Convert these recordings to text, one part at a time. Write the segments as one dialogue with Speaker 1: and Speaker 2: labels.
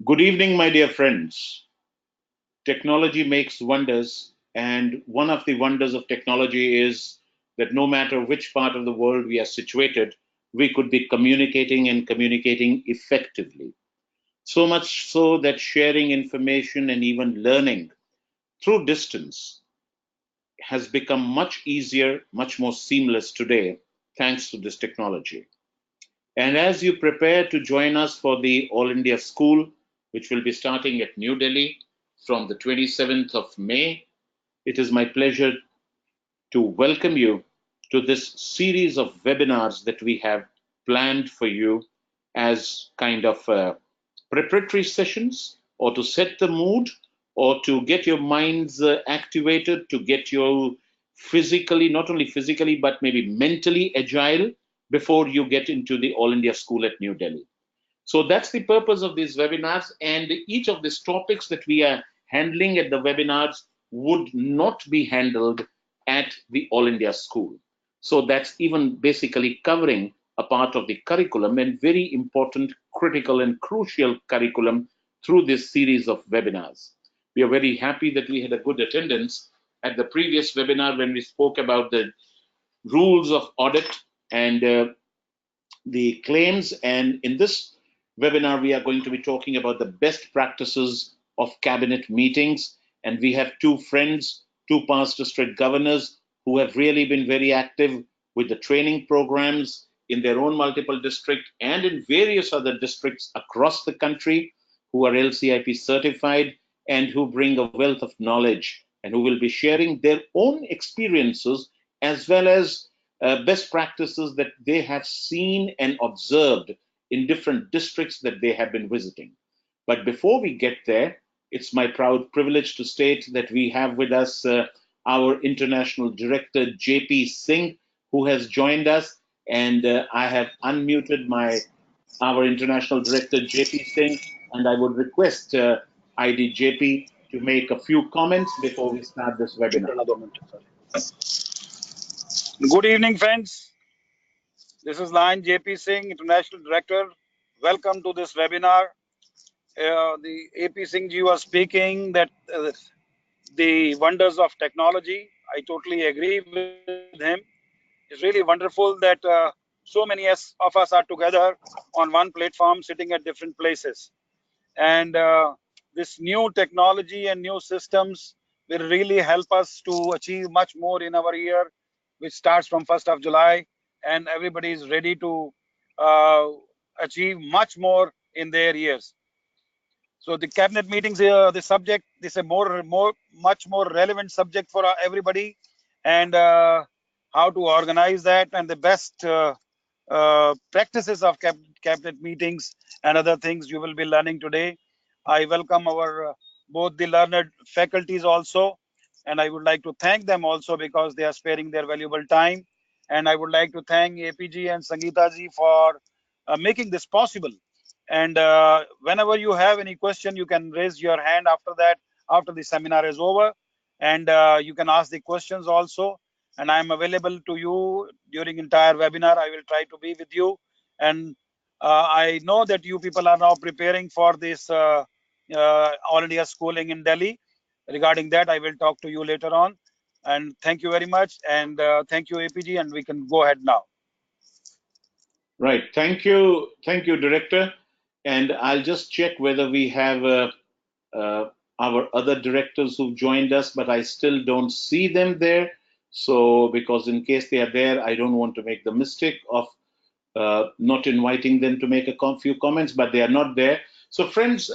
Speaker 1: Good evening, my dear friends. Technology makes wonders, and one of the wonders of technology is that no matter which part of the world we are situated, we could be communicating and communicating effectively. So much so that sharing information and even learning through distance has become much easier, much more seamless today, thanks to this technology. And as you prepare to join us for the All India School, which will be starting at New Delhi from the 27th of May, it is my pleasure to welcome you to this series of webinars that we have planned for you as kind of preparatory sessions, or to set the mood, or to get your minds activated, to get you physically, not only physically, but maybe mentally agile before you get into the All India School at New Delhi. So that's the purpose of these webinars, and each of these topics that we are handling at the webinars would not be handled at the All India School. So that's even basically covering a part of the curriculum, and very important, critical and crucial curriculum through this series of webinars. We are very happy that we had a good attendance at the previous webinar when we spoke about the rules of audit and the claims. And in this webinar, we are going to be talking about the best practices of cabinet meetings. And we have two friends, two past district governors who have really been very active with the training programs in their own multiple district and in various other districts across the country, who are LCIP certified and who bring a wealth of knowledge, and who will be sharing their own experiences as well as best practices that they have seen and observed in different districts that they have been visiting. But before we get there, it's my proud privilege to state that we have with us our international director, JP Singh, who has joined us. And I have unmuted our international director, JP Singh, and I would request IDJP to make a few comments before we start this webinar.
Speaker 2: Good evening, friends. This is Lion JP Singh, International Director. Welcome to this webinar. The AP Singh ji was speaking that the wonders of technology. I totally agree with him. It's really wonderful that so many of us are together on one platform, sitting at different places. And this new technology and new systems will really help us to achieve much more in our year, which starts from 1st of July, and everybody is ready to achieve much more in their years. So the cabinet meetings, the subject, this is a much more relevant subject for everybody, and how to organize that, and the best practices of cabinet meetings and other things you will be learning today. I welcome our both the learned faculties also, and I would like to thank them also because they are sparing their valuable time. And I would like to thank APG and Sangeeta ji for making this possible. And whenever you have any question, you can raise your hand after that, after the seminar is over, and you can ask the questions also. And I'm available to you during entire webinar. I will try to be with you. And I know that you people are now preparing for this All India schooling in Delhi. Regarding that, I will talk to you later on. And thank you very much. And thank you, APG. And we can go ahead now.
Speaker 1: Right. Thank you, Director. And I'll just check whether we have our other directors who've joined us, but I still don't see them there. So, because in case they are there, I don't want to make the mistake of not inviting them to make a few comments, but they are not there. So, friends,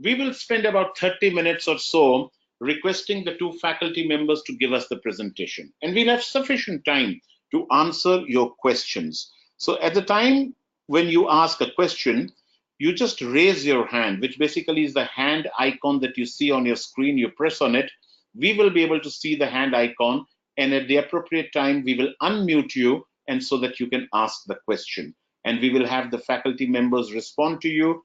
Speaker 1: we will spend about 30 minutes or so requesting the two faculty members to give us the presentation. And we'll have sufficient time to answer your questions. So at the time when you ask a question, you just raise your hand, which basically is the hand icon that you see on your screen. You press on it. We will be able to see the hand icon, and at the appropriate time, we will unmute you, and so that you can ask the question. And we will have the faculty members respond to you.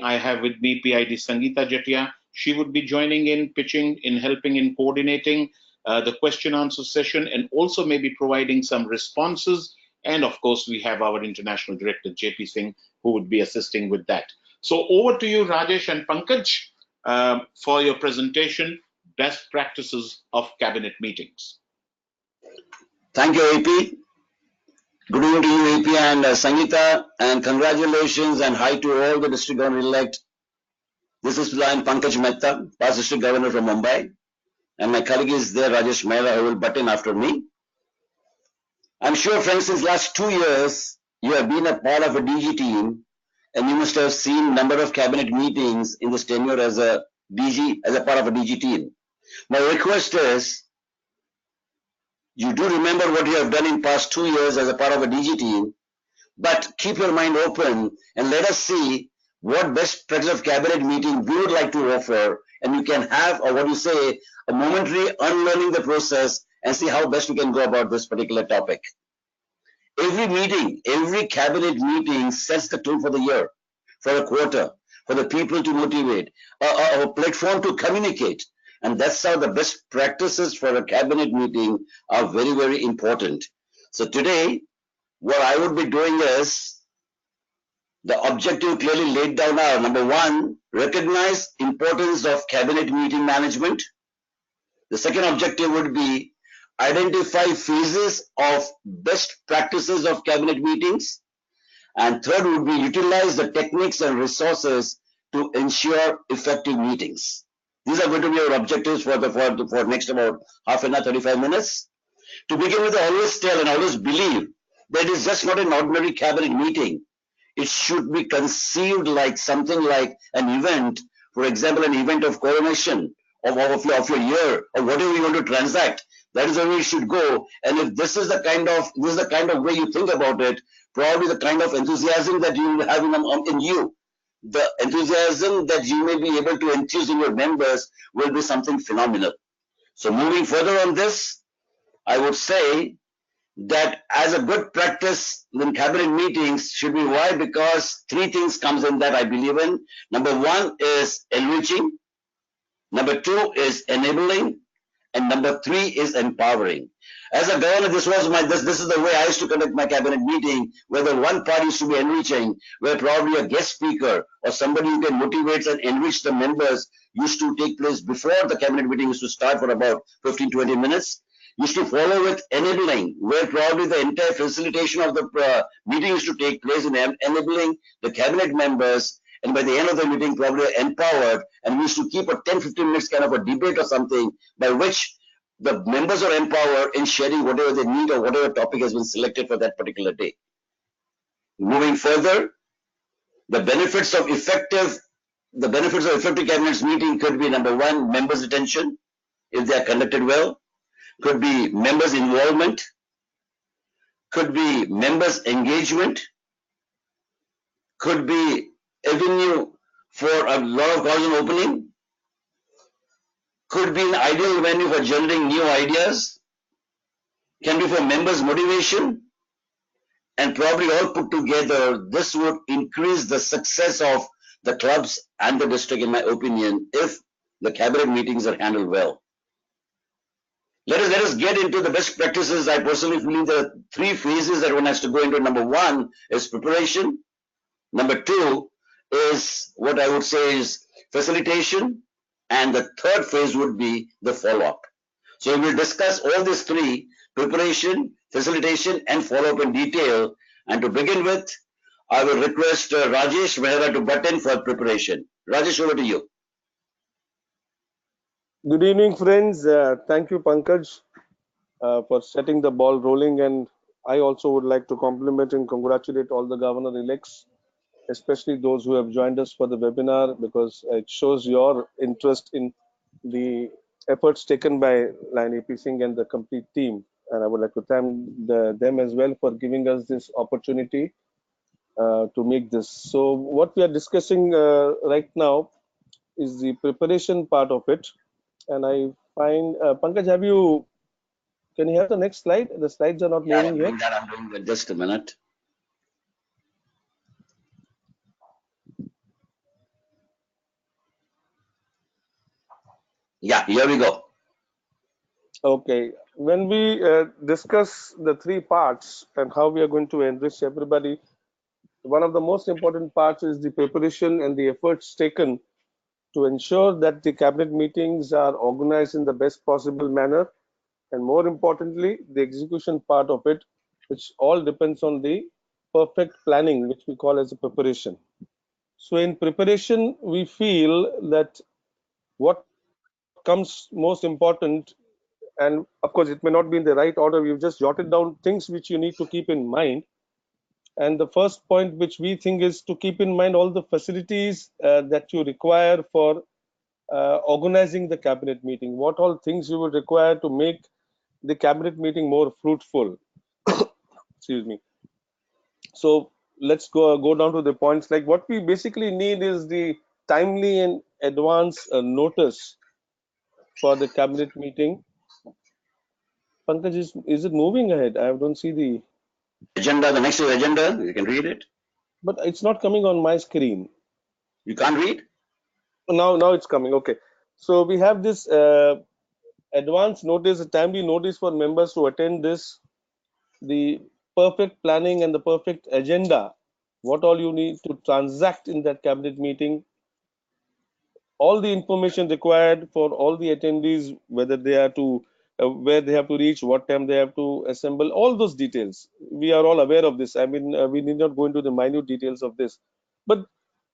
Speaker 1: I have with me PID Sangeeta Jatia. She would be joining in, pitching in, helping in coordinating the question answer session, and also maybe providing some responses. And of course, we have our international director, JP Singh, who would be assisting with that. So over to you, Rajesh and Pankaj, for your presentation, best practices of cabinet meetings.
Speaker 3: Thank you, AP. Good evening to you, AP and Sangeeta, and congratulations and hi to all the district governor-elect. This is Lion Pankaj Mehta, past district governor from Mumbai, and my colleague is there, Rajesh Mehra, who will butt in after me. I'm sure, friends, since last 2 years, you have been a part of a DG team, and you must have seen number of cabinet meetings in this tenure as a DG, as a part of a DG team. My request is, you do remember what you have done in past 2 years as a part of a DG team, but keep your mind open and let us see what best practice of cabinet meeting we would like to offer, and you can have, or what you say, a momentary unlearning the process and see how best we can go about this particular topic. Every meeting, every cabinet meeting sets the tone for the year, for a quarter, for the people to motivate, a platform to communicate. And that's how the best practices for a cabinet meeting are very, very important. So today, what I would be doing is, the objective clearly laid down are, number one, recognize importance of cabinet meeting management. The second objective would be identify phases of best practices of cabinet meetings. And third would be utilize the techniques and resources to ensure effective meetings. These are going to be our objectives for next about half an hour, 35 minutes. To begin with, I always tell and always believe that it is just not an ordinary cabinet meeting. It should be conceived like something like an event, for example, an event of coronation of your year, or whatever you want to transact. That is the way it should go. And if this is the kind of way you think about it, probably the kind of enthusiasm that you have in you, the enthusiasm that you may be able to enthuse in your members will be something phenomenal. So moving further on this, I would say that as a good practice in cabinet meetings should be why, because three things comes in that I believe in. Number one is enriching, number two is enabling, and number three is empowering. As a governor, this is the way I used to conduct my cabinet meeting, where the one part used to be enriching, where probably a guest speaker or somebody who can motivate and enrich the members used to take place before the cabinet meeting used to start for about 15-20 minutes. Used to follow with enabling, where probably the entire facilitation of the meeting used to take place in enabling the cabinet members, and by the end of the meeting probably empowered, and we used to keep a 10-15 minutes kind of a debate or something by which the members are empowered in sharing whatever they need or whatever topic has been selected for that particular day. Moving further, the benefits of effective cabinet meeting could be, number one, members' attention, if they are conducted well. Could be members' involvement, could be members' engagement, could be avenue for a lot of cause opening, could be an ideal venue for generating new ideas, can be for members' motivation, and probably all put together, this would increase the success of the clubs and the district, in my opinion, if the cabinet meetings are handled well. Let us get into the best practices. I personally believe there are three phases that one has to go into. Number one is preparation. Number two is what I would say is facilitation. And the third phase would be the follow-up. So we will discuss all these three: preparation, facilitation, and follow-up in detail. And to begin with, I will request Rajesh Mehra to butt in for preparation. Rajesh, over to you.
Speaker 4: Good evening, friends. Thank you, Pankaj, for setting the ball rolling. And I also would like to compliment and congratulate all the governor-elects, especially those who have joined us for the webinar, because it shows your interest in the efforts taken by Lion AP Singh and the complete team. And I would like to thank them as well for giving us this opportunity to make this. So what we are discussing right now is the preparation part of it. And I find, Pankaj, can you have the next slide? The slides are not moving yet.
Speaker 3: I'm doing that. Just a minute. Yeah, here we go.
Speaker 4: Okay. When we discuss the three parts and how we are going to enrich everybody one of the most important parts is the preparation and the efforts taken to ensure that the cabinet meetings are organized in the best possible manner, and more importantly, the execution part of it, which all depends on the perfect planning, which we call as a preparation. So in preparation, we feel that what comes most important, and of course it may not be in the right order, we've just jotted down things which you need to keep in mind. And the first point which we think is to keep in mind all the facilities that you require for organizing the cabinet meeting. What all things you would require to make the cabinet meeting more fruitful. Excuse me. So let's go down to the points. Like what we basically need is the timely and advance notice for the cabinet meeting. Pankaj, is it moving ahead? I don't see the
Speaker 3: Agenda, the next is agenda. You can read it.
Speaker 4: but it's not coming on my screen.
Speaker 3: You can't read?
Speaker 4: Now it's coming. Okay. So we have this advance notice, a timely notice for members to attend this, the perfect planning and the perfect agenda, what all you need to transact in that cabinet meeting, all the information required for all the attendees, whether they are to where they have to reach, what time they have to assemble, all those details. We are all aware of this. I mean, we need not go into the minute details of this, but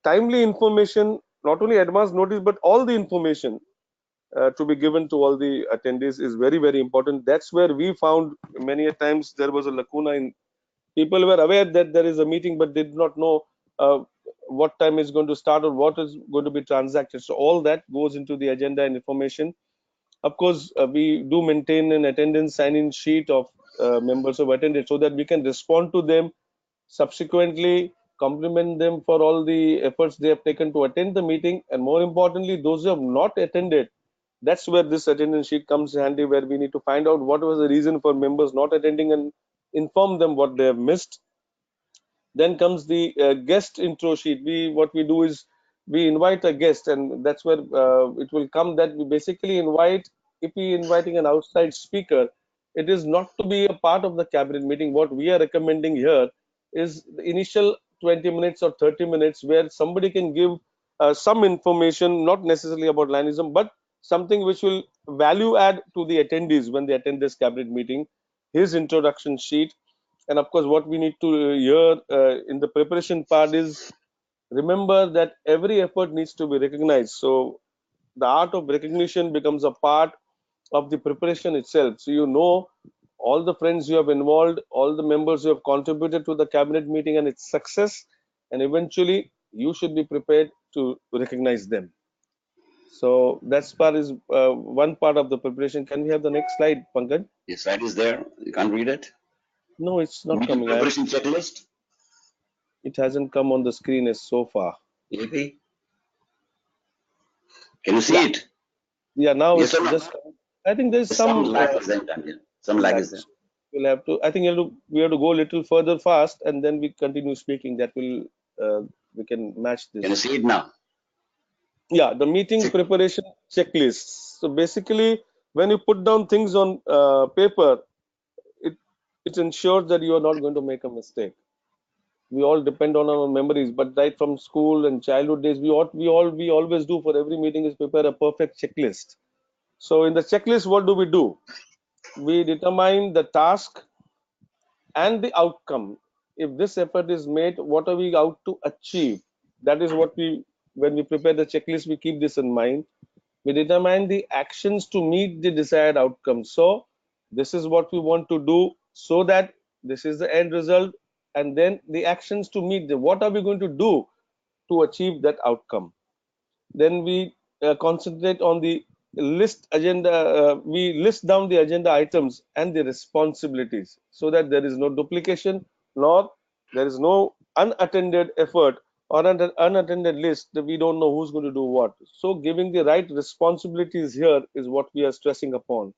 Speaker 4: timely information, not only advance notice, but all the information to be given to all the attendees is very, very important. That's where we found many a times there was a lacuna in people were aware that there is a meeting, but did not know what time is going to start or what is going to be transacted. So all that goes into the agenda and information. Of course, we do maintain an attendance sign-in sheet of members who have attended so that we can respond to them subsequently, compliment them for all the efforts they have taken to attend the meeting, and more importantly, those who have not attended, that's where this attendance sheet comes handy, where we need to find out what was the reason for members not attending and inform them what they have missed. Then comes the guest intro sheet. What we do is we invite a guest, and that's where it will come that we basically invite. If we inviting an outside speaker, it is not to be a part of the cabinet meeting. What we are recommending here is the initial 20 minutes or 30 minutes where somebody can give some information, not necessarily about Lionism, but something which will value add to the attendees when they attend this cabinet meeting. His introduction sheet, and of course what we need to hear in the preparation part is remember that every effort needs to be recognized. So the art of recognition becomes a part of the preparation itself. So you know all the friends you have involved, all the members who have contributed to the cabinet meeting and its success, and eventually you should be prepared to recognize them. So that's part is one part of the preparation. Can we have the next slide, Pankaj?
Speaker 3: The slide is there. You can't read it.
Speaker 4: No, it's not
Speaker 3: Meeting
Speaker 4: coming.
Speaker 3: preparation checklist.
Speaker 4: It hasn't come on the screen as so far.
Speaker 3: AP. Can you see
Speaker 4: Yeah.
Speaker 3: it?
Speaker 4: Yeah, now
Speaker 3: Yes
Speaker 4: it's
Speaker 3: or no?
Speaker 4: just. I think there's
Speaker 3: Some
Speaker 4: some
Speaker 3: lag is there, Daniel. Some lag is there.
Speaker 4: we'll have to. I think we have to go a little further fast, and then we continue speaking. That will we can match
Speaker 3: Can you
Speaker 4: this.
Speaker 3: see it now?
Speaker 4: Yeah, the meeting preparation checklist. So basically, when you put down things on paper, it ensures that you are not going to make a mistake. We all depend on our memories, but right from school and childhood days, we always do for every meeting is prepare a perfect checklist. So in the checklist, what do? We determine the task and the outcome. If this effort is made, what are we out to achieve? That is what when we prepare the checklist, we keep this in mind. We determine the actions to meet the desired outcome. So this is what we want to do so that this is the end result. And then the actions to meet what are we going to do to achieve that outcome? Then we concentrate on the list agenda. We list down the agenda items and the responsibilities so that there is no duplication, nor there is no unattended effort or an unattended list that we don't know who's going to do what. So giving the right responsibilities here is what we are stressing upon.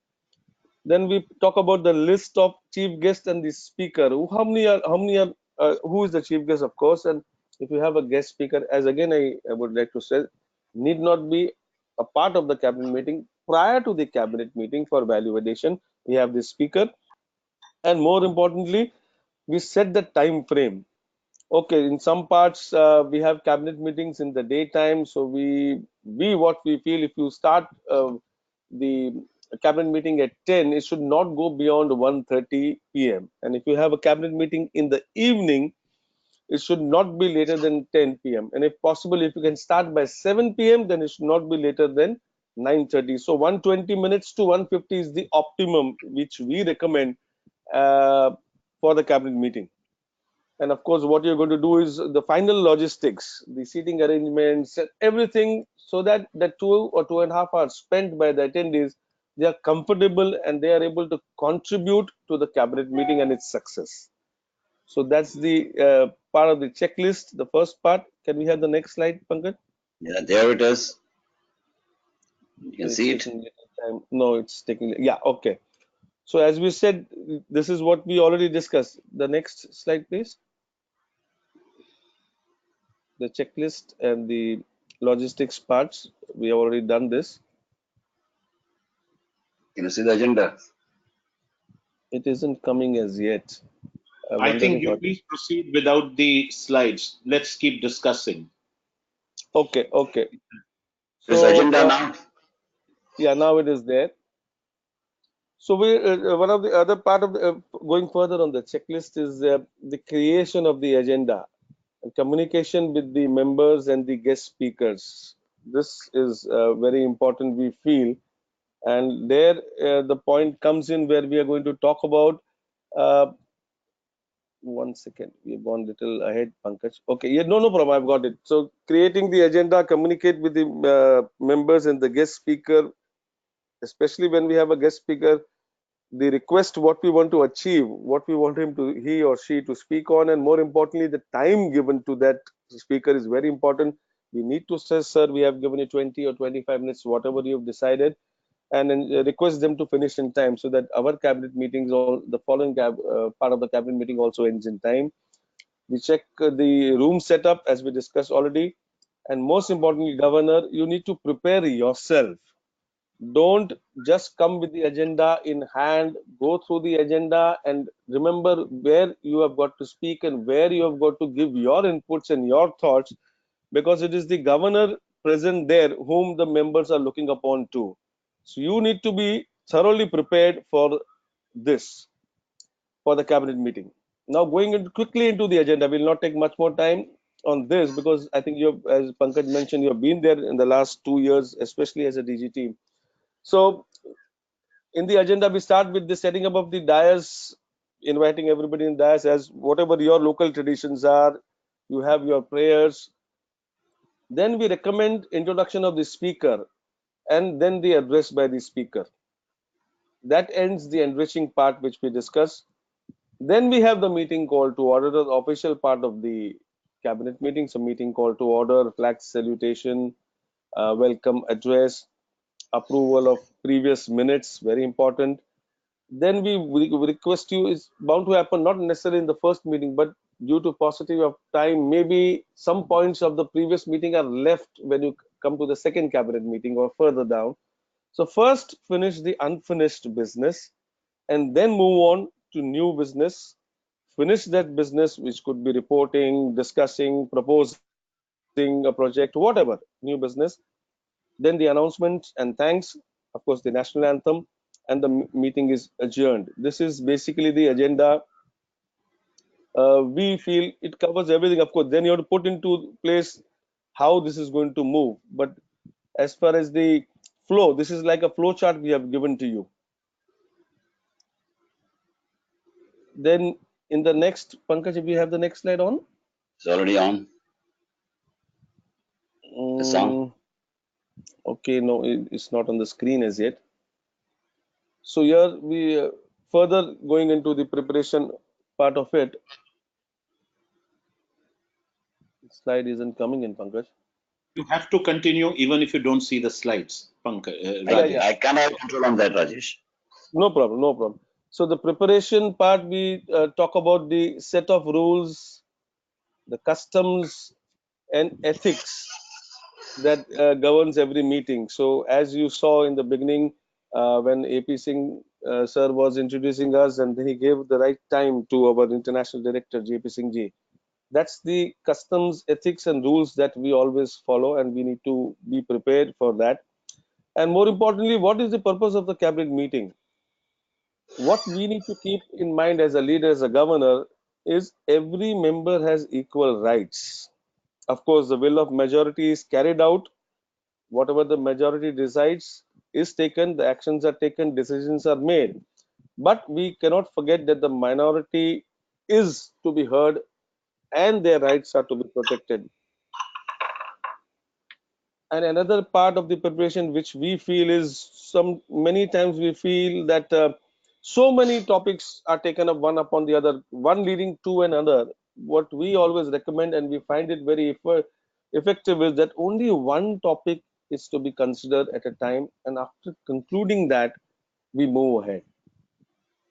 Speaker 4: Then we talk about the list of chief guests and the speaker. Who is the chief guest, of course, and if you have a guest speaker, as again I would like to say, need not be a part of the cabinet meeting. Prior to the cabinet meeting for value addition, we have the speaker, and more importantly, we set the time frame. Okay, in some parts we have cabinet meetings in the daytime, so what we feel, if you start the cabinet meeting at 10, it should not go beyond 1:30 p.m. And if you have a cabinet meeting in the evening, it should not be later than 10 p.m. And if possible, if you can start by 7 p.m., then it should not be later than 9:30. So 120 minutes to 150 is the optimum which we recommend for the cabinet meeting. And of course, what you're going to do is the final logistics, the seating arrangements, everything, so that the 2 or 2.5 hours spent by the attendees, they are comfortable and they are able to contribute to the cabinet meeting and its success. So that's the part of the checklist, the first part. Can we have the next slide, Pankaj?
Speaker 3: Yeah, there it is. You can
Speaker 4: It's
Speaker 3: see it.
Speaker 4: taking little time. No, it's taking. Yeah, okay. So as we said, this is what we already discussed. The next slide, please. The checklist and the logistics parts. We have already done this.
Speaker 3: Can you see the agenda?
Speaker 4: It isn't coming as yet. I
Speaker 1: I
Speaker 4: wonder
Speaker 1: think
Speaker 4: if
Speaker 1: you please proceed without the slides. Let's keep discussing.
Speaker 4: okay, okay.
Speaker 3: This
Speaker 4: So
Speaker 3: agenda now.
Speaker 4: yeah, now it is there. So we one of the other part of the, going further on the checklist is the creation of the agenda and communication with the members and the guest speakers. This is very important, we feel, and there the point comes in where we are going to talk about. Uh, One second, we've gone little ahead, Pankaj. Okay, yeah, no problem. I've got it. So creating the agenda, communicate with the members and the guest speaker, especially when we have a guest speaker, the request, what we want to achieve, what we want him to, he or she to speak on, and more importantly, the time given to that speaker is very important. We need to say, sir, we have given you 20 or 25 minutes, whatever you've decided, and then request them to finish in time so that our cabinet meetings, or the following part of the cabinet meeting also ends in time. We check the room setup as we discussed already, and most importantly, Governor, you need to prepare yourself. Don't just come with the agenda in hand. Go through the agenda and remember where you have got to speak and where you have got to give your inputs and your thoughts, because it is the governor present there whom the members are looking upon to. So you need to be thoroughly prepared for this, for the cabinet meeting. Now going quickly into the agenda, will not take much more time on this, because I think you have, as Pankaj mentioned, you have been there in the last 2 years, especially as a DGT. So in the agenda, we start with the setting up of the dais, inviting everybody in dais as whatever your local traditions are. You have your prayers. Then we recommend introduction of the speaker and then the address by the speaker. That ends the enriching part which we discussed. Then we have the meeting call to order, the official part of the cabinet meeting. So meeting call to order, flag salutation, welcome address, approval of previous minutes, very important. Then we request you, is bound to happen not necessarily in the first meeting, but due to paucity of time, maybe some points of the previous meeting are left when you come to the second cabinet meeting or further down. So first finish the unfinished business and then move on to new business. Finish that business, which could be reporting, discussing, proposing a project, whatever, new business. Then the announcement and thanks, of course, the national anthem, and the meeting is adjourned. This is basically the agenda. We feel it covers everything. Of course, then you have to put into place how this is going to move. But as far as the flow, this is like a flow chart we have given to you. Then in the next, Pankaj, if we have the next slide on.
Speaker 3: It's already on. The song.
Speaker 4: Okay, no, it's not on the screen as yet. So here we further going into the preparation part of it. Slide isn't coming in, Pankaj.
Speaker 1: You have to continue even if you don't see the slides, Rajesh.
Speaker 3: I cannot control on that, Rajesh.
Speaker 4: No problem, no problem. So the preparation part, we talk about the set of rules, the customs and ethics that governs every meeting. So as you saw in the beginning, when AP Singh sir was introducing us, and he gave the right time to our international director JP Singh ji, That's the customs, ethics, and rules that we always follow, and we need to be prepared for that. And more importantly, what is the purpose of the cabinet meeting? What we need to keep in mind as a leader, as a governor, is every member has equal rights. Of course, the will of majority is carried out. Whatever the majority decides is taken, the actions are taken, decisions are made. But we cannot forget that the minority is to be heard and their rights are to be protected. And another part of the preparation which we feel is many times we feel that so many topics are taken up one upon the other, one leading to another. What we always recommend, and we find it very effective, is that only one topic is to be considered at a time, and after concluding that, we move ahead.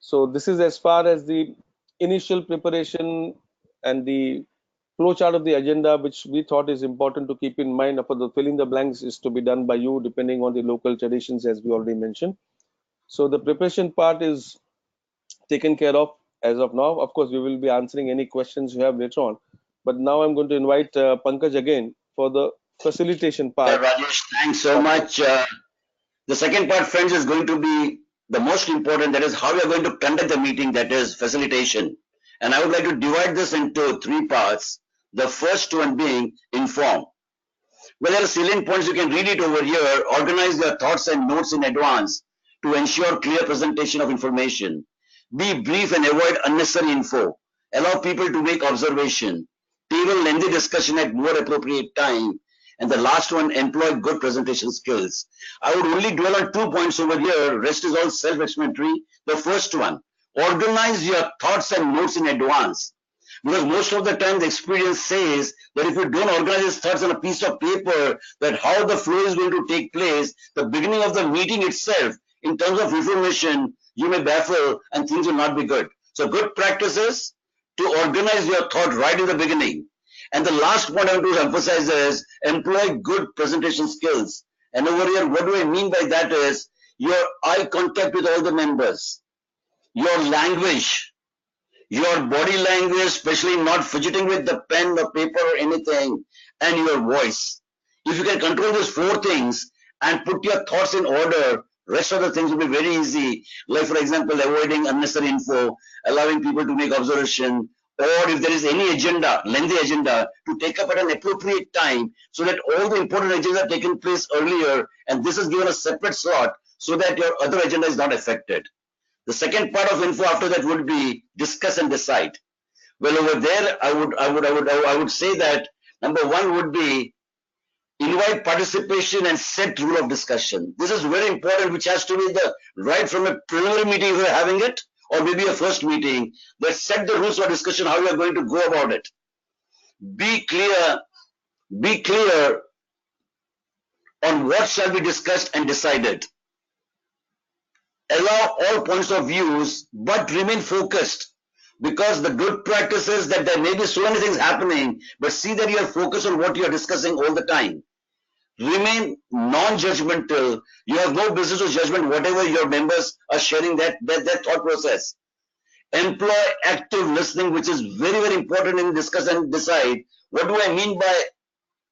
Speaker 4: So this is as far as the initial preparation and the flowchart of the agenda, which we thought is important to keep in mind. For the filling the blanks is to be done by you, depending on the local traditions, as we already mentioned. So the preparation part is taken care of as of now. Of course, we will be answering any questions you have later on. But now I'm going to invite Pankaj again for the facilitation part.
Speaker 3: Rajesh, thanks so much. The second part, friends, is going to be the most important. That is how we are going to conduct the meeting, that is facilitation. And I would like to divide this into three parts. The first one being inform. Well, there are salient points. You can read it over here. Organize your thoughts and notes in advance to ensure clear presentation of information. Be brief and avoid unnecessary info. Allow people to make observation. Table lengthy discussion at more appropriate time. And the last one, employ good presentation skills. I would only dwell on 2 points over here. Rest is all self-explanatory. The first one, organize your thoughts and notes in advance. Because most of the time the experience says that if you don't organize your thoughts on a piece of paper, that how the flow is going to take place, the beginning of the meeting itself, in terms of information, you may baffle and things will not be good. So good practice is to organize your thought right in the beginning. And the last point I want to emphasize is employ good presentation skills. And over here, what do I mean by that is your eye contact with all the members, your language, your body language, especially not fidgeting with the pen or paper or anything, and your voice. If you can control these four things and put your thoughts in order, rest of the things will be very easy. Like, for example, avoiding unnecessary info, allowing people to make observation, or if there is any agenda, lengthy agenda, to take up at an appropriate time so that all the important agendas are taken place earlier, and this is given a separate slot so that your other agenda is not affected. The second part of info after that would be discuss and decide. Well, over there, I would say that number one would be invite participation and set rule of discussion. This is very important, which has to be the right from a preliminary meeting if we're having it, or maybe a first meeting, that set the rules for discussion, how we are going to go about it. Be clear on what shall be discussed and decided. Allow all points of views, but remain focused, because the good practice is that there may be so many things happening, but see that you are focused on what you are discussing all the time. Remain non-judgmental. You have no business of judgment whatever your members are sharing that thought process. Employ active listening, which is very, very important in discuss and decide. What do I mean by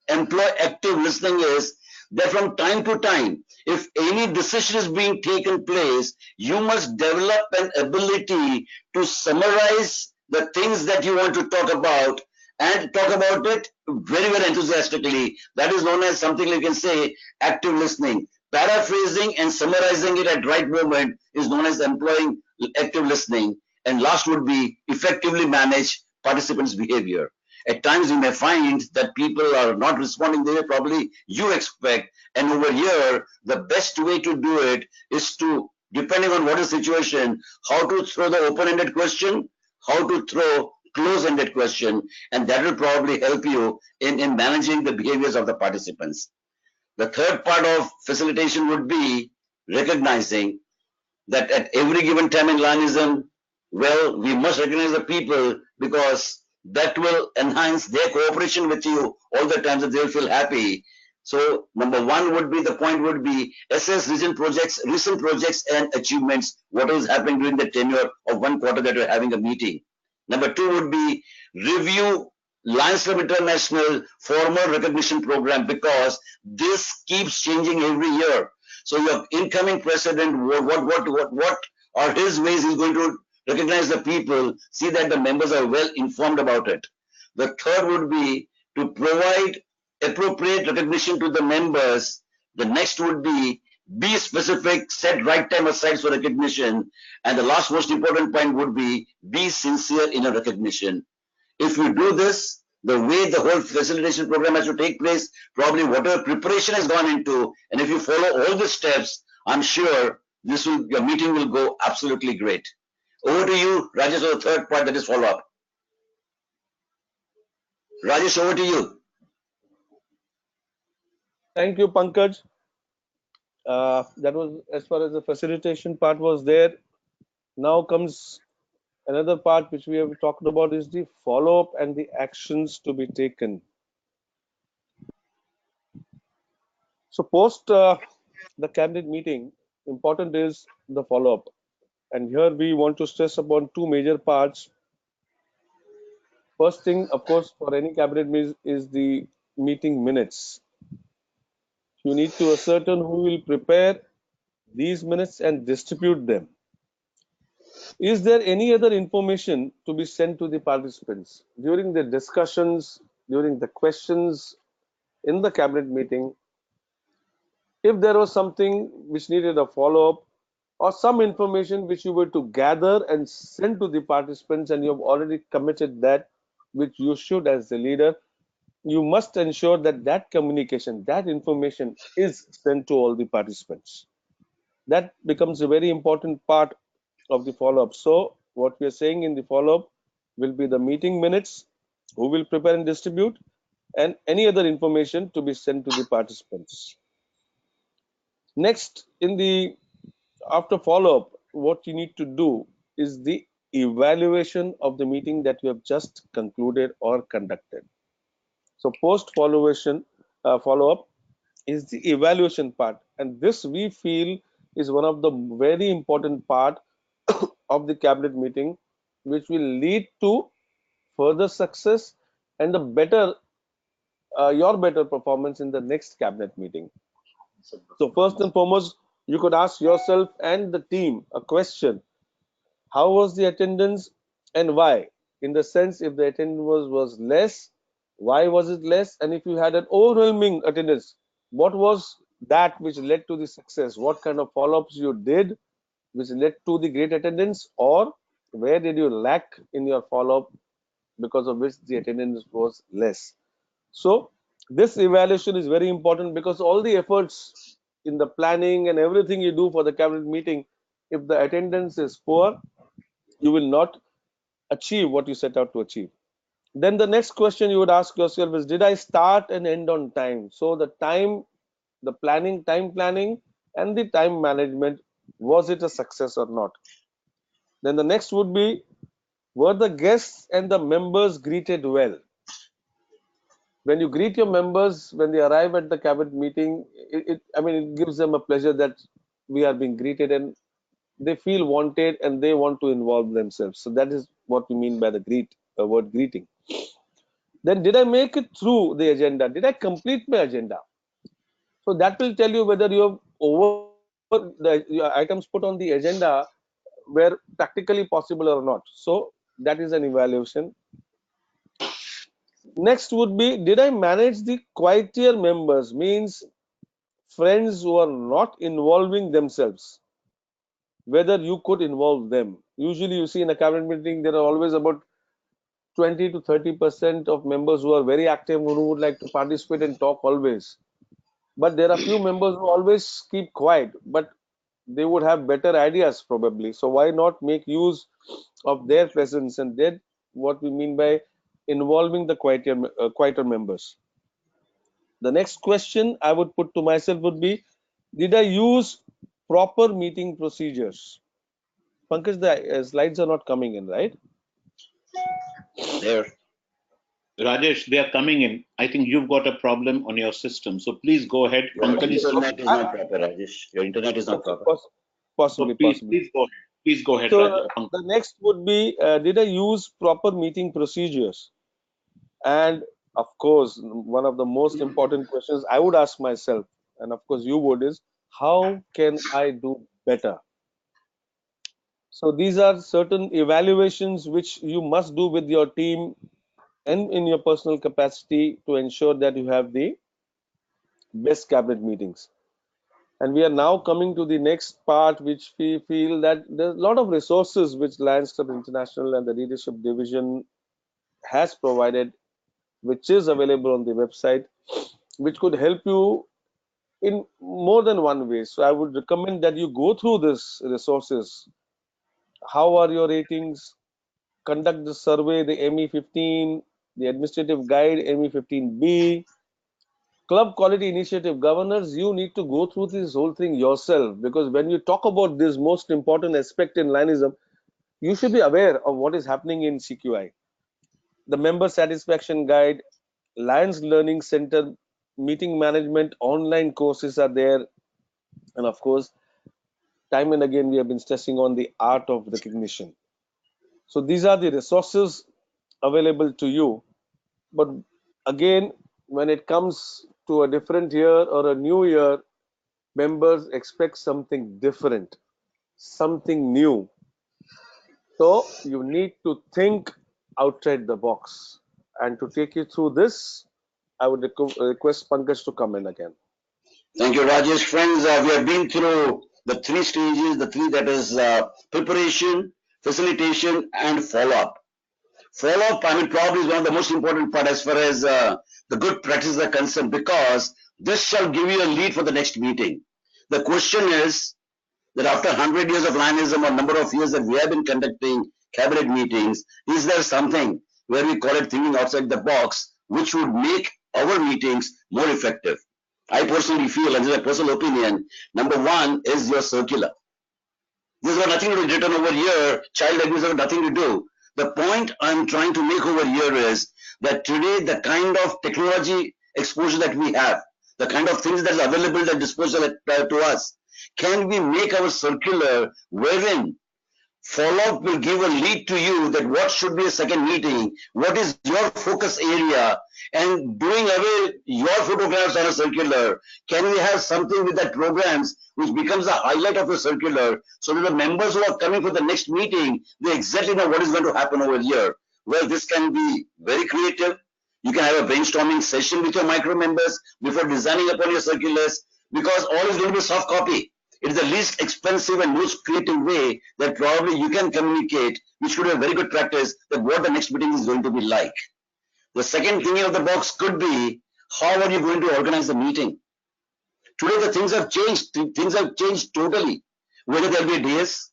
Speaker 3: employ active listening is that from time to time, if any decision is being taken place, you must develop an ability to summarize the things that you want to talk about and talk about it very, very enthusiastically. That is known as something you can say active listening. Paraphrasing and summarizing it at right moment is known as employing active listening. And last would be effectively manage participants' behavior. At times you may find that people are not responding the way probably you expect, and over here the best way to do it is to, depending on what is the situation, how to throw the open-ended question, how to throw close-ended question, and that will probably help you in managing the behaviors of the participants. The third part of facilitation would be recognizing that at every given time in Lionism, well, we must recognize the people, because that will enhance their cooperation with you all the time, that they'll feel happy. So number one would be, the point would be assess recent projects and achievements, what is happening during the tenure of one quarter that you're having a meeting. Number two would be review Lions Club International formal recognition program, because this keeps changing every year. So your incoming president, what are his ways he's going to recognize the people, see that the members are well informed about it. The third would be to provide appropriate recognition to the members. The next would be specific, set right time aside for recognition. And the last most important point would be sincere in a recognition. If you do this, the way the whole facilitation program has to take place, probably whatever preparation has gone into, and if you follow all the steps, I'm sure your meeting will go absolutely great. Over to you, Rajesh, for the third part, that is follow up. Rajesh, over to you.
Speaker 4: Thank you, Pankaj. That was as far as the facilitation part was there. Now comes another part which we have talked about, is the follow-up and the actions to be taken. So post the cabinet meeting, important is the follow-up. And here we want to stress upon two major parts. First thing, of course, for any cabinet meeting is the meeting minutes. You need to ascertain who will prepare these minutes and distribute them. Is there any other information to be sent to the participants during the discussions, during the questions in the cabinet meeting? If there was something which needed a follow-up or some information which you were to gather and send to the participants, and you have already committed that, which you should as the leader, you must ensure that that communication, that information is sent to all the participants. That becomes a very important part of the follow-up. So what we are saying in the follow-up will be the meeting minutes, who will prepare and distribute, and any other information to be sent to the participants. Next, after follow-up, what you need to do is the evaluation of the meeting that you have just concluded or conducted. So post follow-up is the evaluation part, and this we feel is one of the very important part of the cabinet meeting, which will lead to further success and your better performance in the next cabinet meeting. So first and foremost, you could ask yourself and the team a question: how was the attendance and why? In the sense, if the attendance was less, why was it less? And if you had an overwhelming attendance, what was that which led to the success? What kind of follow-ups you did which led to the great attendance, or where did you lack in your follow-up because of which the attendance was less? So this evaluation is very important, because all the efforts in the planning and everything you do for the cabinet meeting, if the attendance is poor, you will not achieve what you set out to achieve. Then the next question you would ask yourself is, did I start and end on time? So the time planning and the time management, was it a success or not? Then the next would be, were the guests and the members greeted well? When you greet your members when they arrive at the cabinet meeting, it gives them a pleasure that we are being greeted, and they feel wanted and they want to involve themselves. So that is what we mean by the word greeting. Then, did I make it through the agenda? Did I complete my agenda? So that will tell you whether you have your items put on the agenda were practically possible or not. So that is an evaluation. Next would be, did I manage the quieter members? Means friends who are not involving themselves, whether you could involve them. Usually you see in a cabinet meeting, there are always about 20 to 30% of members who are very active, who would like to participate and talk always. But there are few members who always keep quiet, but they would have better ideas probably. So why not make use of their presence, and that what we mean by involving the quieter members. The next question I would put to myself would be, did I use proper meeting procedures? Pankaj, the slides are not coming in, right?
Speaker 3: There.
Speaker 1: Rajesh, they are coming in. I think you've got a problem on your system. So please go ahead.
Speaker 3: Your internet is not proper, Rajesh. Your internet is not proper.
Speaker 1: Possibly. Please go ahead. Please go ahead.
Speaker 4: So the next would be, did I use proper meeting procedures? And of course, one of the most important questions I would ask myself, and of course you would, is how can I do better? So these are certain evaluations which you must do with your team and in your personal capacity to ensure that you have the best cabinet meetings. And we are now coming to the next part, which we feel that there's a lot of resources which Lions Club International and the leadership division has provided, which is available on the website, which could help you in more than one way. So I would recommend that you go through these resources. How are your ratings? Conduct the survey, the ME15, the administrative guide, ME15B, club quality initiative. Governors, you need to go through this whole thing yourself, because when you talk about this most important aspect in Lionism, you should be aware of what is happening in CQI. The member satisfaction guide, Lions Learning Center, meeting management, online courses are there. And of course, time and again, we have been stressing on the art of recognition. So these are the resources available to you. But again, when it comes to a different year or a new year, members expect something different, something new. So you need to think outside the box. And to take you through this, I would request Pankaj to come in again.
Speaker 3: Thank you, Rajesh. Friends, we have been through the three stages, the three, that is preparation, facilitation, and follow-up. Follow-up, I mean, probably is one of the most important part as far as the good practices are concerned, because this shall give you a lead for the next meeting. The question is that after 100 years of Lionism, or number of years that we have been conducting cabinet meetings, is there something where we call it thinking outside the box, which would make our meetings more effective? I personally feel, and this is my personal opinion, number one is your circular. This has got nothing to do with written over here, child abuse has got nothing to do. The point I'm trying to make over here is that today the kind of technology exposure that we have, the kind of things that are available at disposal to us, can we make our circular wherein follow-up will give a lead to you that what should be a second meeting, what is your focus area, and doing away your photographs on a circular, can we have something with that programs which becomes the highlight of the circular, so that the members who are coming for the next meeting, they exactly know what is going to happen over here. Well, this can be very creative. You can have a brainstorming session with your micro members before designing upon your circulars, because all is going to be soft copy. It is the least expensive and most creative way that probably you can communicate, which could be a very good practice, that what the next meeting is going to be like. The second thinking of the box could be, how are you going to organize the meeting? Today the things have changed. Things have changed totally. Whether there will be a DS,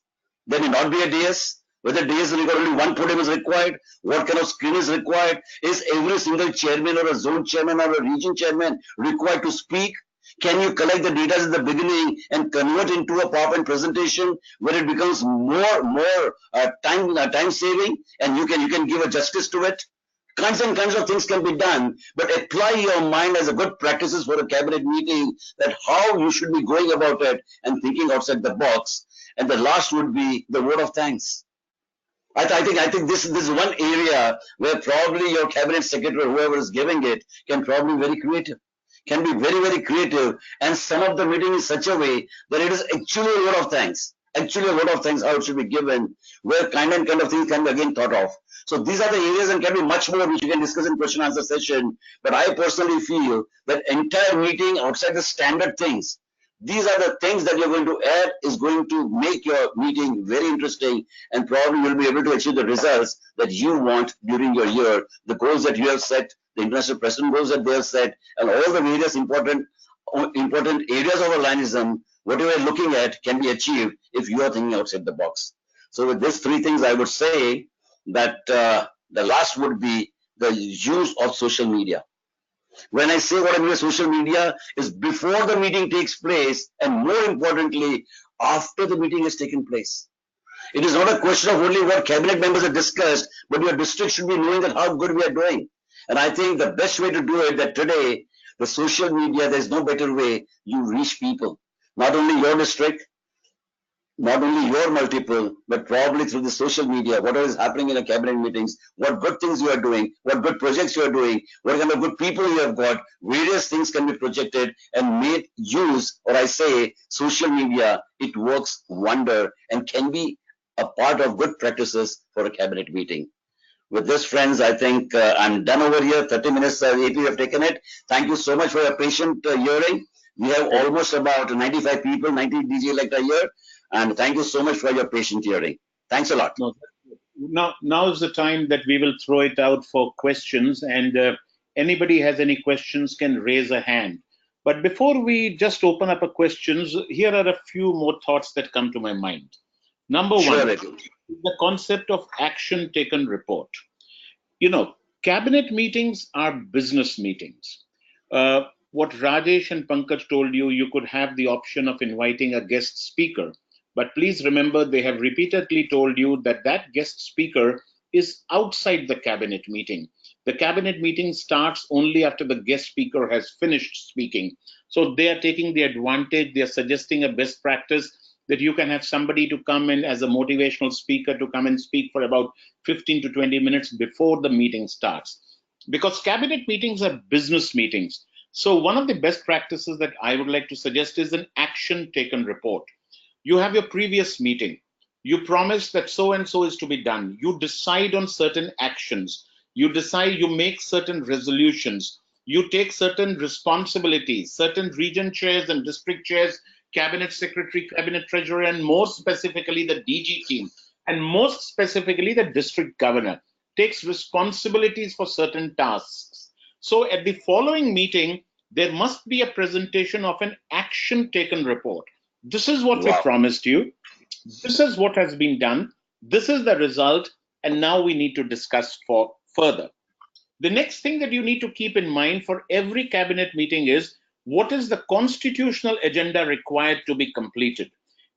Speaker 3: there may not be a DS. Whether DS is only one podium is required, what kind of screen is required, is every single chairman or a zone chairman or a region chairman required to speak? Can you collect the data at the beginning and convert into a PowerPoint presentation where it becomes more time saving, and you can give a justice to it? Kinds and kinds of things can be done, but apply your mind as a good practices for a cabinet meeting, that how you should be going about it and thinking outside the box. And the last would be the word of thanks. I think this is one area where probably your cabinet secretary, whoever is giving it, can probably be very creative. Can be very, very creative, and sum up the meeting in such a way that it is actually a word of thanks. Actually a word of thanks, how it should be given, where kind of things can be again thought of. So these are the areas, and can be much more which you can discuss in question answer session. But I personally feel that entire meeting outside the standard things, these are the things that you're going to add, is going to make your meeting very interesting, and probably you'll be able to achieve the results that you want during your year, the goals that you have set, the international president goals that they have set, and all the various important areas of Lionism, whatever you're looking at can be achieved if you are thinking outside the box. So with these three things, I would say that the last would be the use of social media. When I say what I mean by social media, is before the meeting takes place, and more importantly, after the meeting has taken place. It is not a question of only what cabinet members have discussed, but your district should be knowing that how good we are doing. And I think the best way to do it, that today, the social media, there's no better way you reach people. Not only your district, not only your multiple, but probably through the social media, whatever is happening in the cabinet meetings, what good things you are doing, what good projects you are doing, what kind of good people you have got, various things can be projected and made use, or I say social media, it works wonder and can be a part of good practices for a cabinet meeting. With this, friends, I think I'm done over here. 30 minutes, AP, you have taken it. Thank you so much for your patient hearing. We have almost about 95 people, 90 DG elect a year. And thank you so much for your patient hearing. Thanks a lot.
Speaker 1: Now is the time that we will throw it out for questions, and anybody has any questions can raise a hand. But before we just open up a questions, here are a few more thoughts that come to my mind. Number one, the concept of action taken report. You know, cabinet meetings are business meetings. What Rajesh and Pankaj told you, you could have the option of inviting a guest speaker. But please remember, they have repeatedly told you that that guest speaker is outside the cabinet meeting. The cabinet meeting starts only after the guest speaker has finished speaking. So they are taking the advantage, they are suggesting a best practice that you can have somebody to come in as a motivational speaker to come and speak for about 15 to 20 minutes before the meeting starts. Because cabinet meetings are business meetings. So one of the best practices that I would like to suggest is an action taken report. You have your previous meeting. You promise that so and so is to be done. You decide on certain actions. You decide, you make certain resolutions. You take certain responsibilities, certain region chairs and district chairs, cabinet secretary, cabinet treasurer, and more specifically the DG team, and most specifically the district governor takes responsibilities for certain tasks. So at the following meeting, there must be a presentation of an action taken report. This is what we promised you. This is what has been done. This is the result. And now we need to discuss for further. The next thing that you need to keep in mind for every cabinet meeting is what is the constitutional agenda required to be completed.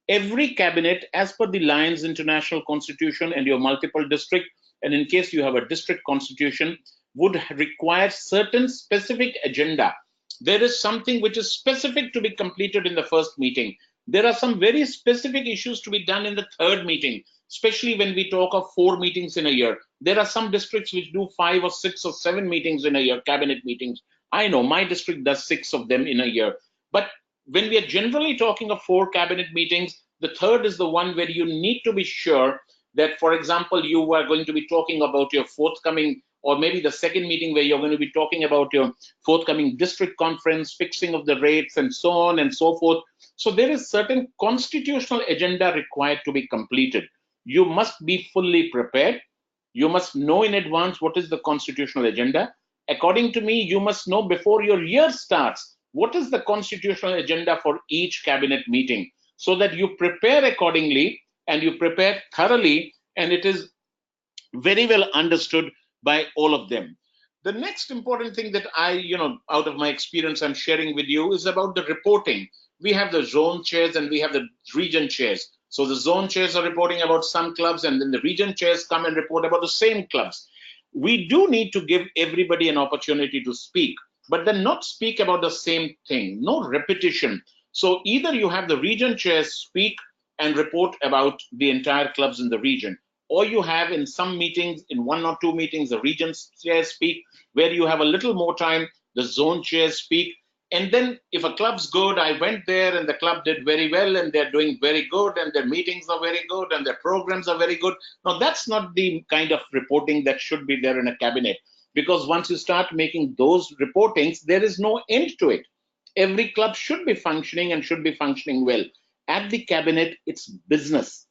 Speaker 1: Every cabinet, as per the Lions International Constitution and your multiple district, and in case you have a district constitution, would require certain specific agenda. There is something which is specific to be completed in the first meeting. There are some very specific issues to be done in the third meeting, especially when we talk of 4 meetings in a year. There are some districts which do 5 or 6 or 7 meetings in a year, cabinet meetings. I know my district does 6 of them in a year. But when we are generally talking of 4 cabinet meetings, the third is the one where you need to be sure that, for example, you are going to be talking about your forthcoming, or maybe the second meeting where you're going to be talking about your forthcoming district conference, fixing of the rates, and so on and so forth. So there is certain constitutional agenda required to be completed. You must be fully prepared. You must know in advance what is the constitutional agenda. According to me, you must know before your year starts what is the constitutional agenda for each cabinet meeting, so that you prepare accordingly and you prepare thoroughly, and it is very well understood by all of them. The next important thing that I, out of my experience I'm sharing with you is about the reporting. We have the zone chairs and we have the region chairs. So the zone chairs are reporting about some clubs, and then the region chairs come and report about the same clubs. We do need to give everybody an opportunity to speak, but then not speak about the same thing, no repetition. So either you have the region chairs speak and report about the entire clubs in the region, or you have in some meetings, in 1 or 2 meetings, the region chairs speak, where you have a little more time, the zone chairs speak. And then if a club's good, I went there and the club did very well and they're doing very good and their meetings are very good and their programs are very good. Now, that's not the kind of reporting that should be there in a cabinet, because once you start making those reportings, there is no end to it. Every club should be functioning and should be functioning well. At the cabinet, it's business.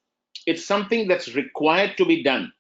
Speaker 1: It's something that's required to be done.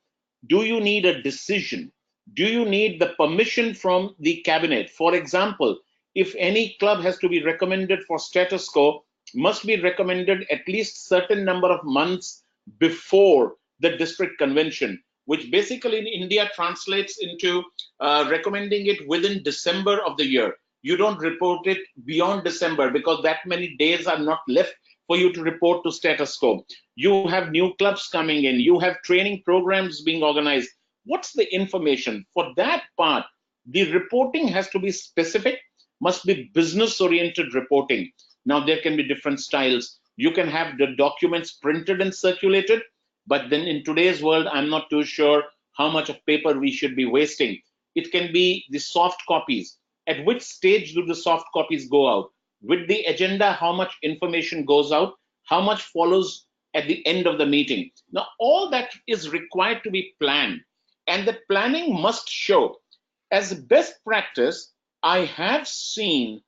Speaker 1: Do you need a decision? Do you need the permission from the cabinet? For example, if any club has to be recommended for status quo, must be recommended at least certain number of months before the district convention, which basically in India translates into recommending it within December of the year. You don't report it beyond December, because that many days are not left for you to report to status quo. You have new clubs coming in, you have training programs being organized. What's the information? For that part, the reporting has to be specific, must be business-oriented reporting. Now, there can be different styles. You can have the documents printed and circulated, but then in today's world, I'm not too sure how much of paper we should be wasting. It can be the soft copies. At which stage do the soft copies go out? With the agenda, how much information goes out? How much follows at the end of the meeting? Now, all that is required to be planned, and the planning must show. As best practice, I have seen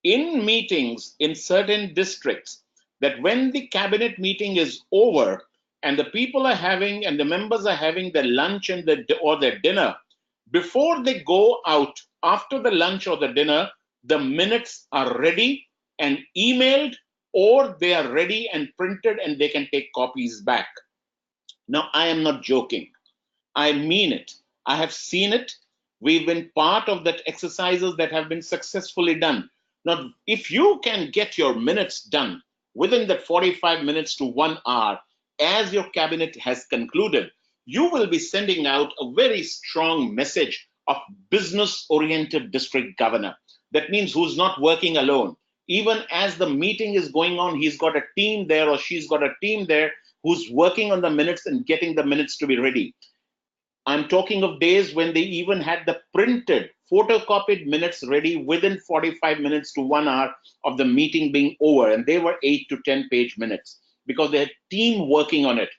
Speaker 1: in meetings in certain districts that when the cabinet meeting is over and the people are having and the members are having their lunch and or their dinner, before they go out after the lunch or the dinner, the minutes are ready and emailed, or they are ready and printed and they can take copies back. Now, I am not joking. I mean it. I have seen it. We've been part of that exercises that have been successfully done. Now, if you can get your minutes done within that 45 minutes to 1 hour, as your cabinet has concluded, you will be sending out a very strong message of business-oriented district governor. That means who's not working alone. Even as the meeting is going on, he's got a team there or she's got a team there who's working on the minutes and getting the minutes to be ready. I'm talking of days when they even had the printed, photocopied minutes ready within 45 minutes to 1 hour of the meeting being over. And they were 8 to 10 page minutes because they had team working on it.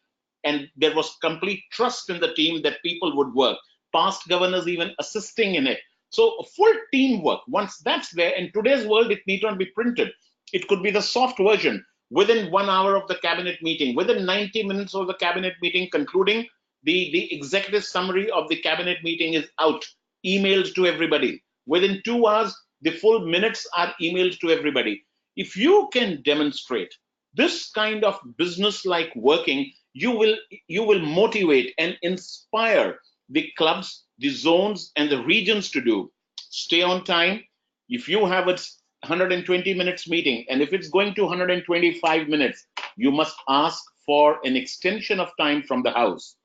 Speaker 1: And there was complete trust in the team that people would work. Past governors even assisting in it. So full teamwork, once that's there, in today's world, it need not be printed. It could be the soft version within 1 hour of the cabinet meeting, within 90 minutes of the cabinet meeting concluding, the executive summary of the cabinet meeting is out, emailed to everybody. Within 2 hours, the full minutes are emailed to everybody. If you can demonstrate this kind of business-like working, you will motivate and inspire the clubs, the zones, and the regions to do. Stay on time. If you have a 120 minutes meeting, and if it's going to 125 minutes, you must ask for an extension of time from the House.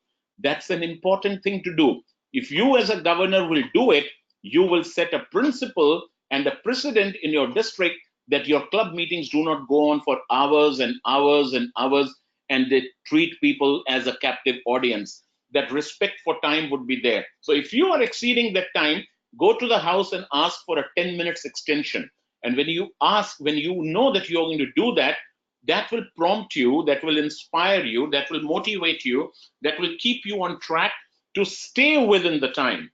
Speaker 1: That's an important thing to do. If you as a governor will do it, you will set a principle and a precedent in your district that your club meetings do not go on for hours and hours and hours, and they treat people as a captive audience. That respect for time would be there. So if you are exceeding that time, go to the House and ask for a 10 minutes extension. And when you ask, when you know that you're going to do that, that will prompt you, that will inspire you, that will motivate you, that will keep you on track to stay within the time.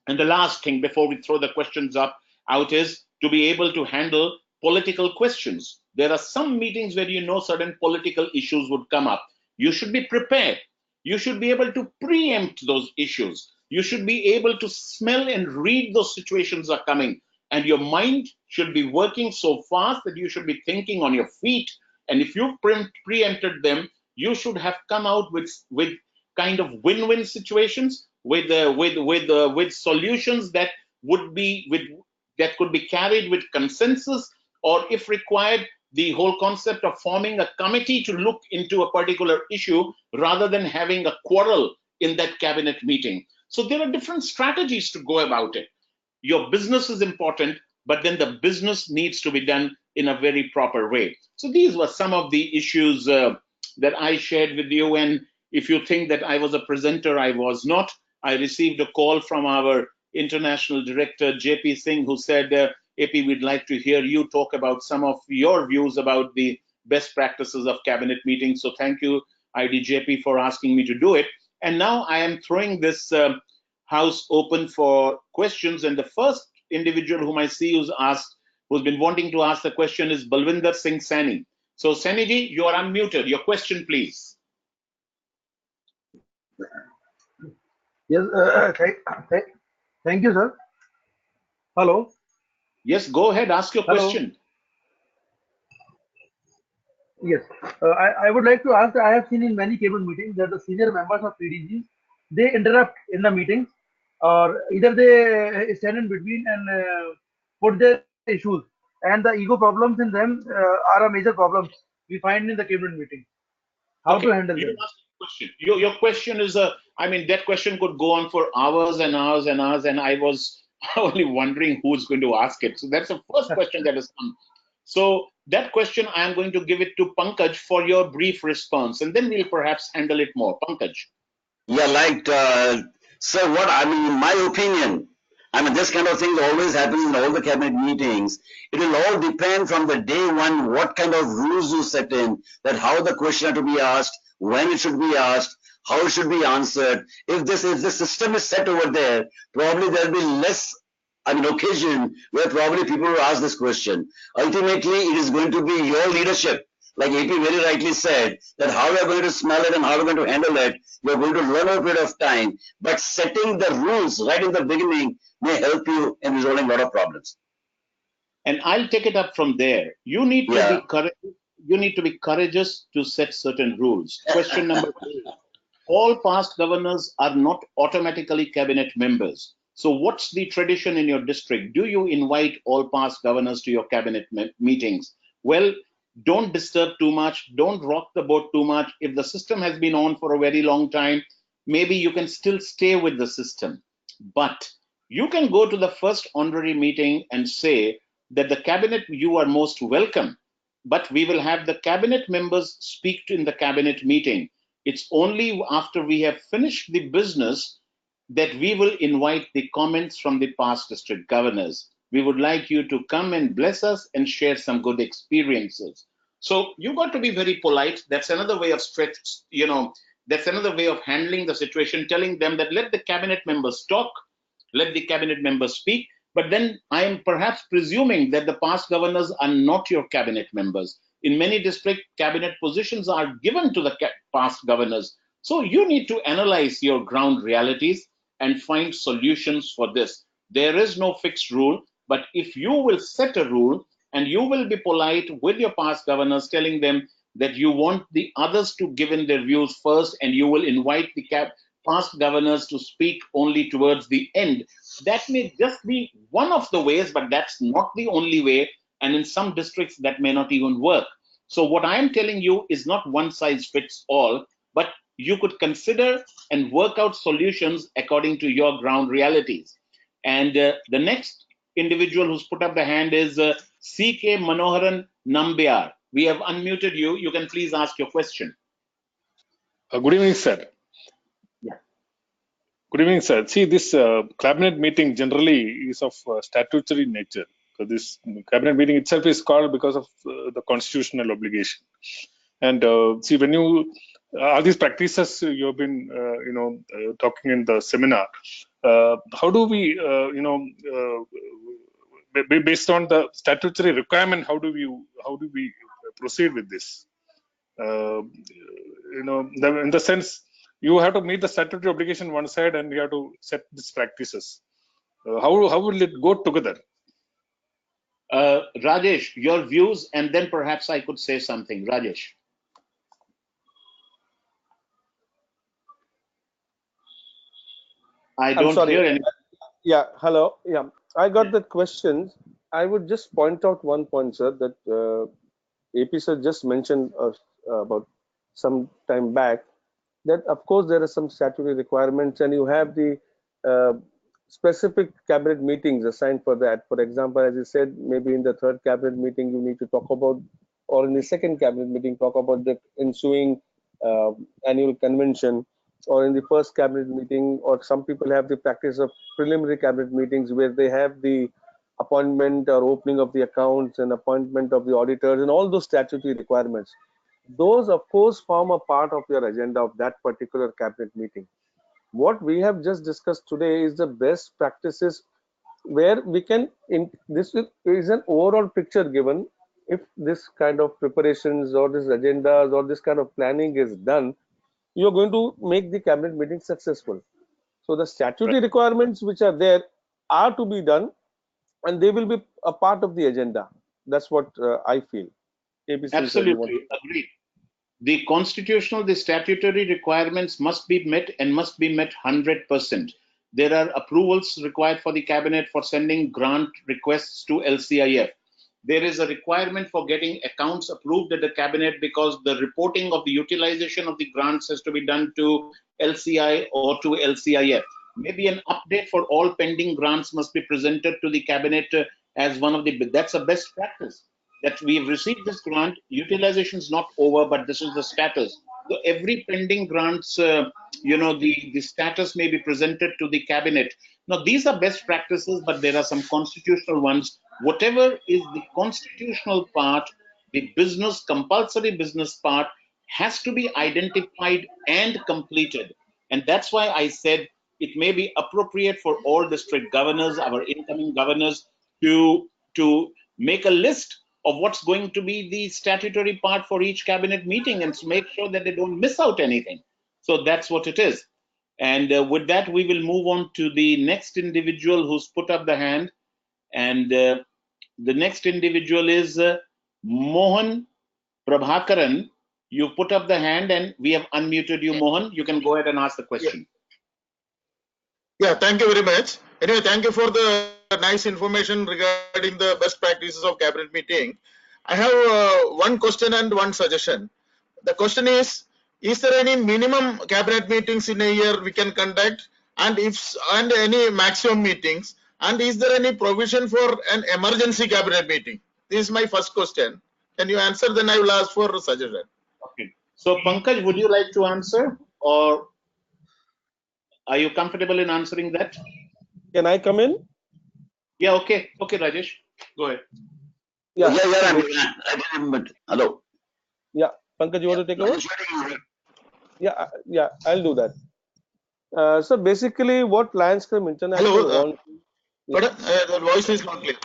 Speaker 1: And the last thing before we throw the questions out is to be able to handle political questions. There are some meetings where you know certain political issues would come up. You should be prepared. You should be able to preempt those issues. You should be able to smell and read those situations are coming. And your mind should be working so fast that you should be thinking on your feet. And if you preempted them, you should have come out with kind of win-win situations, with solutions that would be that could be carried with consensus, or if required, the whole concept of forming a committee to look into a particular issue rather than having a quarrel in that cabinet meeting. So there are different strategies to go about it. Your business is important, but then the business needs to be done in a very proper way. So these were some of the issues that I shared with you. And if you think that I was a presenter, I was not. I received a call from our international director, JP Singh, who said, AP, we'd like to hear you talk about some of your views about the best practices of cabinet meetings. So thank you, IDJP, for asking me to do it. And now I am throwing this house open for questions. And the first individual whom I see who's been wanting to ask the question is Balwinder Singh Saini. So Saini ji, you are unmuted. Your question, please.
Speaker 5: Yes, thank you, sir. Hello.
Speaker 1: Yes, go ahead, ask your question.
Speaker 5: Yes, I would like to ask, I have seen in many cabinet meetings that the senior members of PDGs, they interrupt in the meetings, or either they stand in between and put their issues, and the ego problems in them are a major problem we find in the cabinet meeting. How to handle them?
Speaker 1: Question. Your question is I mean, that question could go on for hours and hours and hours, and I was only wondering who's going to ask it. So that's the first question that has come. So That question, I am going to give it to Pankaj for your brief response, and then we'll perhaps handle it more. Pankaj.
Speaker 3: Yeah, like, sir, what I mean, in my opinion, I mean, this kind of thing always happens in all the cabinet meetings. It will all depend from the day one what kind of rules you set in, that how the question had to be asked, when it should be asked, how it should be answered. If the system is set over there, probably there will be less, I mean, occasion where probably people will ask this question. Ultimately, it is going to be your leadership. Like AP very rightly said, that how we are going to smell it and how we are going to handle it, we are going to learn over a period of time. But setting the rules right in the beginning may help you in resolving a lot of problems.
Speaker 1: And I'll take it up from there. You need to be courageous. You need to be courageous to set certain rules. Question number 2. All past governors are not automatically cabinet members. So what's the tradition in your district? Do you invite all past governors to your cabinet meetings? Well, don't disturb too much. Don't rock the boat too much. If the system has been on for a very long time, maybe you can still stay with the system. But you can go to the first honorary meeting and say that the cabinet, you are most welcome, but we will have the cabinet members speak in the cabinet meeting. It's only after we have finished the business that we will invite the comments from the past district governors. We would like you to come and bless us and share some good experiences. So you got to be very polite. That's another way of that's another way of handling the situation, telling them that let the cabinet members talk, let the cabinet members speak. But then I am perhaps presuming that the past governors are not your cabinet members. In many district, cabinet positions are given to the past governors. So you need to analyze your ground realities and find solutions for this. There is no fixed rule, but if you will set a rule and you will be polite with your past governors, telling them that you want the others to give in their views first, and you will invite the past governors to speak only towards the end, that may just be one of the ways, but that's not the only way. And in some districts, that may not even work. So what I am telling you is not one size fits all, but you could consider and work out solutions according to your ground realities. And the next individual who's put up the hand is C.K. Manoharan Nambiar. We have unmuted you. You can please ask your question.
Speaker 6: Good evening, sir.
Speaker 1: Yeah.
Speaker 6: Good evening, sir. See, this cabinet meeting generally is of statutory nature. So this cabinet meeting itself is called because of the constitutional obligation. And see, when you all these practices you have been talking in the seminar, how do we based on the statutory requirement, how do we proceed with this? In the sense, you have to meet the statutory obligation one side, and you have to set these practices. How will it go together?
Speaker 1: Rajesh, your views, and then perhaps I could say something. Rajesh. I don't hear anything.
Speaker 4: Yeah, hello. Yeah, I got the question. I would just point out one point, sir, that AP sir just mentioned about some time back, that of course there are some statutory requirements, and you have the specific cabinet meetings assigned for that. For example, as you said, maybe in the third cabinet meeting you need to talk about, or in the second cabinet meeting talk about the ensuing annual convention, or in the first cabinet meeting, or some people have the practice of preliminary cabinet meetings where they have the appointment or opening of the accounts and appointment of the auditors and all those statutory requirements. Those of course form a part of your agenda of that particular cabinet meeting. What we have just discussed today is the best practices where we can, this is an overall picture given. If this kind of preparations or this agendas or this kind of planning is done, you're going to make the cabinet meeting successful. So the statutory requirements which are there are to be done, and they will be a part of the agenda. That's what I feel.
Speaker 1: Absolutely agreed. The constitutional, the statutory requirements must be met, and must be met 100%. There are approvals required for the cabinet for sending grant requests to LCIF. There is a requirement for getting accounts approved at the cabinet, because the reporting of the utilization of the grants has to be done to LCI or to LCIF. Maybe an update for all pending grants must be presented to the cabinet as one of the, that's a best practice. that we've received this grant. Utilization is not over, but this is the status. So every pending grants, the status may be presented to the cabinet. Now, these are best practices, but there are some constitutional ones. Whatever is the constitutional part, the business, compulsory business part, has to be identified and completed. And that's why I said it may be appropriate for all district governors, our incoming governors, to make a list of what's going to be the statutory part for each cabinet meeting and to make sure that they don't miss out anything. So that's what it is. And with that, we will move on to the next individual who's put up the hand. And the next individual is Mohan Prabhakaran. You put up the hand and we have unmuted you, Mohan. You can go ahead and ask the question.
Speaker 7: Yeah, thank you very much. Anyway, thank you for the nice information regarding the best practices of cabinet meeting. I have one question and one suggestion. The question is there any minimum cabinet meetings in a year we can conduct, and any maximum meetings, and is there any provision for an emergency cabinet meeting? This is my first question. Can you answer? Then I will ask for a suggestion.
Speaker 1: Okay. So Pankaj, would you like to answer, or are you comfortable in answering that?
Speaker 4: Can I come in?
Speaker 1: Yeah, okay. Okay, Rajesh, go ahead.
Speaker 3: Yeah, I didn't. Hello.
Speaker 4: Yeah, Pankaj, you want to take over? Yeah, I'll do that. So basically, what Lions Club International
Speaker 7: Hello, the voice is not clear.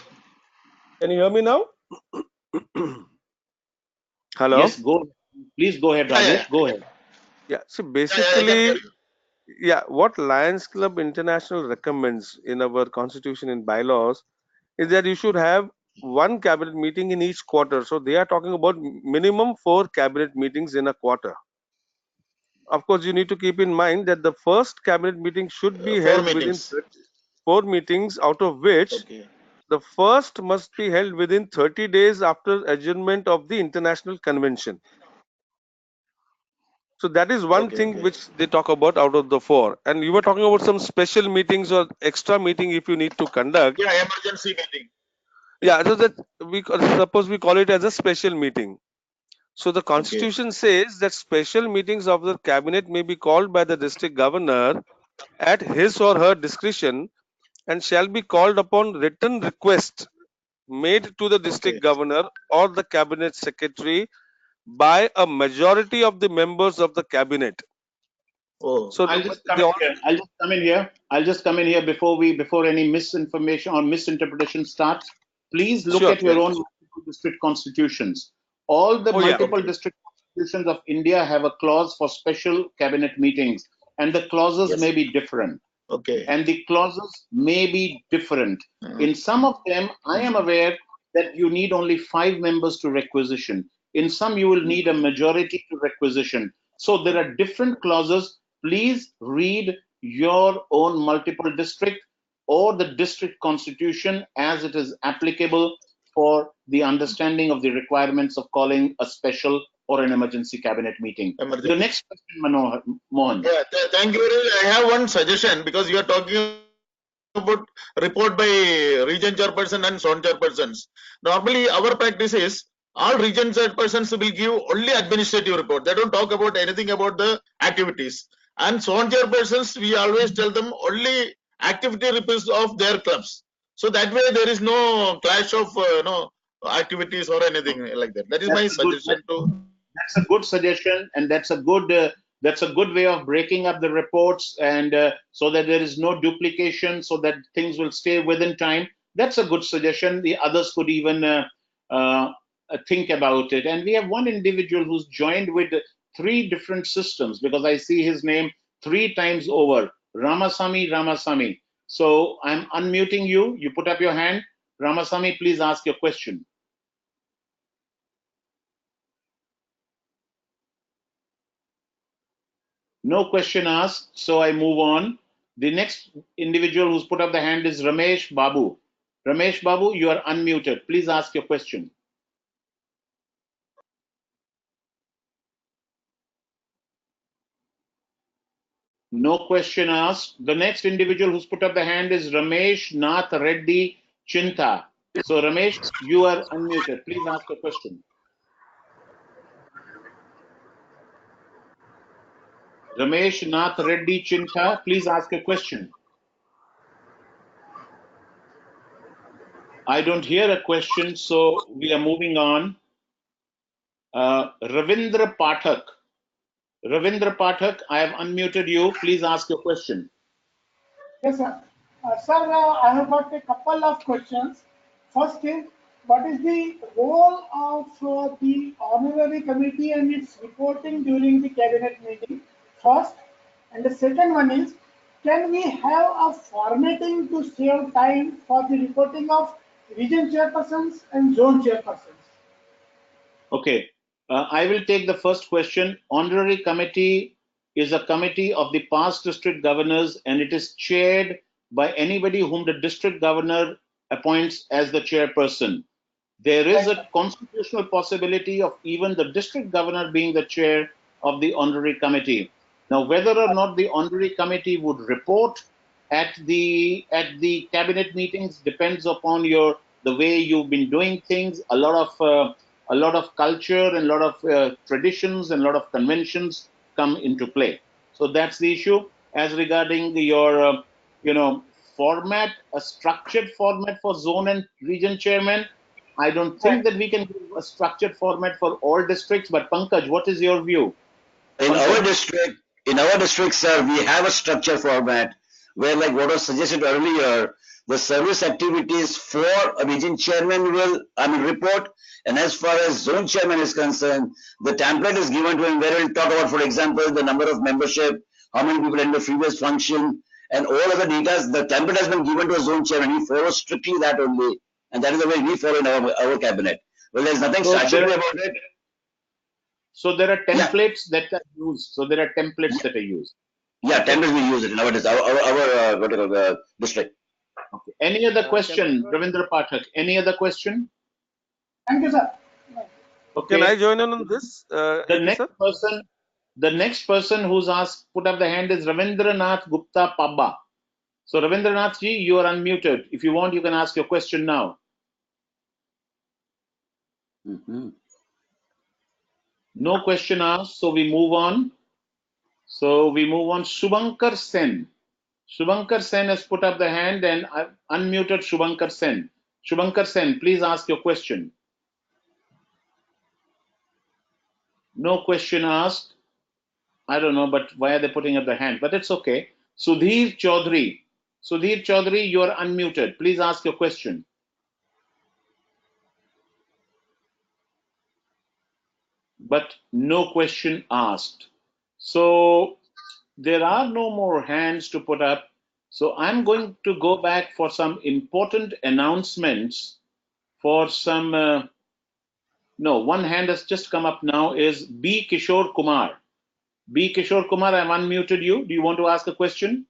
Speaker 4: Can you hear me now? Hello?
Speaker 1: Yes, go. Please go ahead, Rajesh. Go ahead.
Speaker 4: Yeah, so basically, what Lions Club International recommends in our constitution and bylaws is that you should have one cabinet meeting in each quarter. So they are talking about minimum 4 cabinet meetings in a quarter. Of course, you need to keep in mind that the first cabinet meeting should be held within 4 meetings, out of which the first must be held within 30 days after adjournment of the international convention. So that is one thing which they talk about out of the 4. And you were talking about some special meetings or extra meeting if you need to conduct.
Speaker 7: Yeah, emergency meeting.
Speaker 4: Yeah, so that suppose we call it as a special meeting. So the constitution says that special meetings of the cabinet may be called by the district governor at his or her discretion and shall be called upon written request made to the district governor or the cabinet secretary by a majority of the members of the cabinet.
Speaker 1: So I'll just come in here before any misinformation or misinterpretation starts. Please look at your own district constitutions. All the multiple district constitutions of India have a clause for special cabinet meetings, and the clauses may be different. And the clauses may be different. In some of them, I am aware that you need only 5 members to requisition. In some, you will need a majority to requisition. So there are different clauses. Please read your own multiple district or the district constitution as it is applicable for the understanding of the requirements of calling a special or an emergency cabinet meeting. The next question, Mohan.
Speaker 7: Yeah, thank you very much. I have one suggestion, because you are talking about report by region chairperson and zone chairpersons. Normally, our practice is all region chairpersons will give only administrative report. They don't talk about anything about the activities. And zone chairpersons, we always tell them only activity reports of their clubs. So that way there is no clash of activities or anything like that. That is my suggestion to.
Speaker 1: That's a good suggestion, and that's a good way of breaking up the reports, and so that there is no duplication, so that things will stay within time. That's a good suggestion. The others could even think about it. And we have one individual who's joined with 3 different systems, because I see his name 3 times over. Ramasamy. So I'm unmuting you. You put up your hand. Ramasamy, please ask your question. No question asked, so I move on. The next individual who's put up the hand is Ramesh Babu. Ramesh Babu, you are unmuted. Please ask your question. No question asked. The next individual who's put up the hand is Ramesh Nath Reddy Chinta. So Ramesh, you are unmuted. Please ask a question. Ramesh Nath Reddy Chinta, please ask a question. I don't hear a question, so we are moving on. Ravindra Pathak. Ravindra Pathak, I have unmuted you. Please ask your question.
Speaker 8: Yes, sir. Sir, I have got a couple of questions. First is, what is the role of the honorary committee and its reporting during the cabinet meeting? First, and the second one is, can we have a formatting to save time for the reporting of region chairpersons and zone chairpersons?
Speaker 1: Okay, I will take the first question. Honorary committee is a committee of the past district governors, and it is chaired by anybody whom the district governor appoints as the chairperson. There is a constitutional possibility of even the district governor being the chair of the honorary committee. Now, whether or not the honorary committee would report at the cabinet meetings depends upon the way you've been doing things. A lot of culture and a lot of traditions and a lot of conventions come into play. So that's the issue. As regarding your format, a structured format for zone and region chairman, I don't think that we can give a structured format for all districts. But Pankaj, what is your view?
Speaker 3: In
Speaker 1: Pankaj.
Speaker 3: our district, sir, we have a structure format where, like what was suggested earlier, the service activities for a region chairman will, report. And as far as zone chairman is concerned, the template is given to him where he'll talk about, for example, the number of membership, how many people in the previous function, and all other data. The template has been given to a zone chairman. He follows strictly that only. And that is the way we follow in our cabinet. Well, there's nothing statutory about it.
Speaker 1: So there are templates that are used. So there are templates that are used.
Speaker 3: Yeah, templates we use it in our what do you call, district.
Speaker 1: Okay. Any other question, Ravindra Pathak? Any other question?
Speaker 8: Thank you, sir.
Speaker 1: Okay.
Speaker 4: Can I join in on this?
Speaker 1: The next person who's put up the hand is Ravindranath Gupta Pabba. So Ravindranath ji, you are unmuted. If you want, you can ask your question now. No question asked, so we move on. Shubhankar Sen. Shubhankar Sen has put up the hand, and I've unmuted Shubhankar Sen. Shubhankar Sen, please ask your question. No question asked. I don't know, but why are they putting up the hand? But it's okay. Sudhir Chaudhary. Sudhir Chaudhary, you are unmuted. Please ask your question. But no question asked. So there are no more hands to put up. So I'm going to go back for some important announcements for some. No, one hand has just come up now is B. Kishore Kumar. B. Kishore Kumar, I've unmuted you. Do you want to ask a question?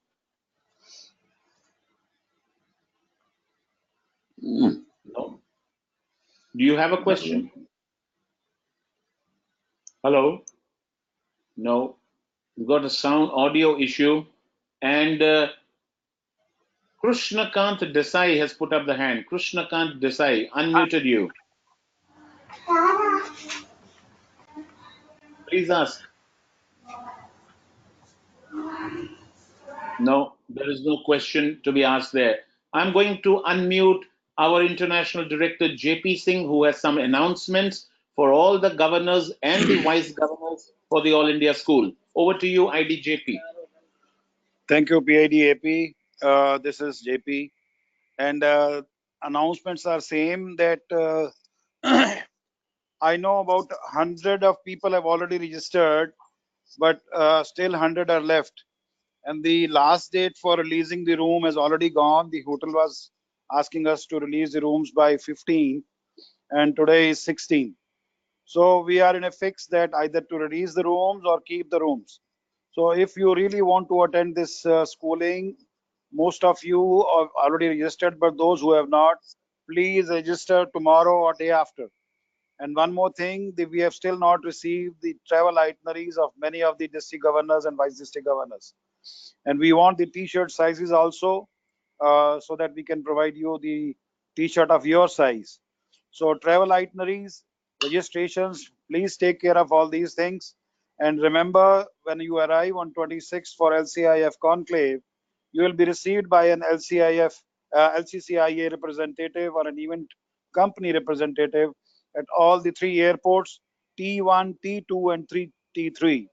Speaker 1: No. Do you have a question? Hello? No. We've got a sound audio issue. And Krishnakant Desai has put up the hand. Krishnakant Desai, unmuted you. Please ask. No, there is no question to be asked there. I'm going to unmute our international director, JP Singh, who has some announcements for all the governors and the vice governors for the All India School. Over to you, IDJP.
Speaker 2: Thank you, PIDAP. This is JP. And announcements are same that I know about 100 of people have already registered, but still 100 are left. And the last date for releasing the room has already gone. The hotel was asking us to release the rooms by 15, and today is 16. So we are in a fix that either to release the rooms or keep the rooms. So if you really want to attend this schooling, most of you are already registered, but those who have not, please register tomorrow or day after. And one more thing, we have still not received the travel itineraries of many of the district governors and vice district governors. And we want the t-shirt sizes also, so that we can provide you the t-shirt of your size. So travel itineraries, registrations, please take care of all these things. And remember, when you arrive on 26th for LCIF conclave, you will be received by an LCCIA representative or an event company representative at all the 3 airports, T1, T2, and T3.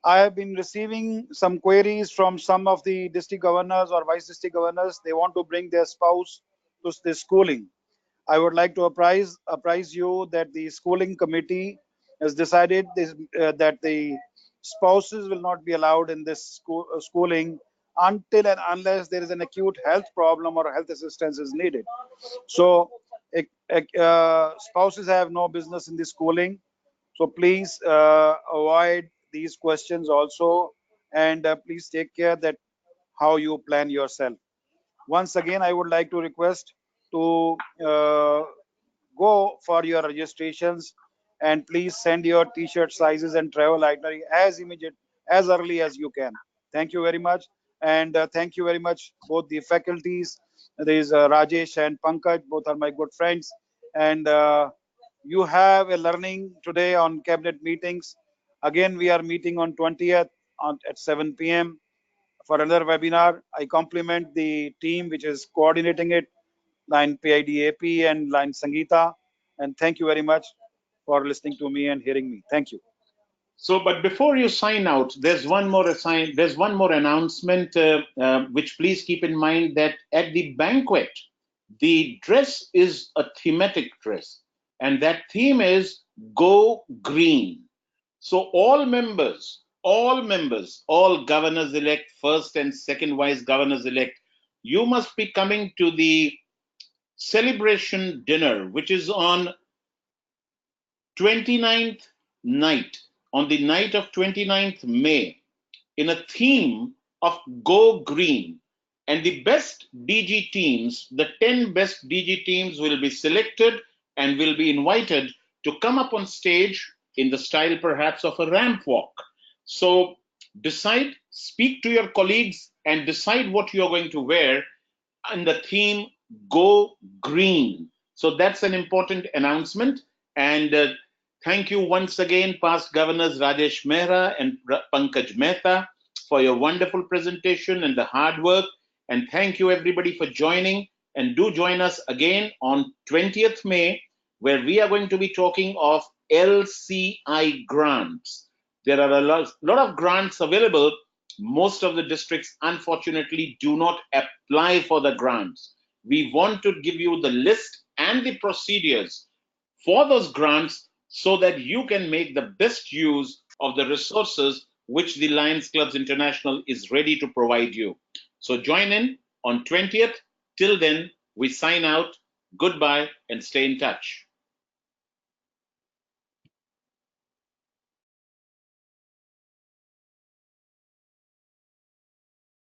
Speaker 2: I have been receiving some queries from some of the district governors or vice district governors. They want to bring their spouse to this schooling. I would like to apprise you that the schooling committee has decided that the spouses will not be allowed in this schooling until and unless there is an acute health problem or health assistance is needed. So spouses have no business in the schooling. So please avoid these questions also, and please take care that how you plan yourself. Once again, I would like to request to go for your registrations, and please send your t-shirt sizes and travel itinerary as early as you can. Thank you very much, and thank you very much both the faculties. There is Rajesh and Pankaj, both are my good friends, and you have a learning today on cabinet meetings. Again, we are meeting on 20th at 7 p.m. for another webinar. I compliment the team which is coordinating it, Line PIDAP and Line Sangeeta. And thank you very much for listening to me and hearing me. Thank you.
Speaker 1: So, but before you sign out, there's one more announcement, which please keep in mind that at the banquet, the dress is a thematic dress, and that theme is Go Green. So all members, all governors-elect, first and second vice governors-elect, you must be coming to the celebration dinner, which is on 29th night, on the night of 29th May, in a theme of Go Green. And the best DG teams, the 10 best DG teams will be selected and will be invited to come up on stage in the style perhaps of a ramp walk. So decide, speak to your colleagues and decide what you're going to wear, and the theme Go Green. So that's an important announcement. And thank you once again, past governors Rajesh Mehra and Pankaj Mehta, for your wonderful presentation and the hard work. And thank you everybody for joining. And do join us again on 20th May, where we are going to be talking of LCI grants. There are a lot of grants available. Most of the districts, unfortunately, do not apply for the grants. We want to give you the list and the procedures for those grants so that you can make the best use of the resources which the Lions Clubs International is ready to provide you. So join in on 20th. Till then, we sign out. Goodbye and stay in touch.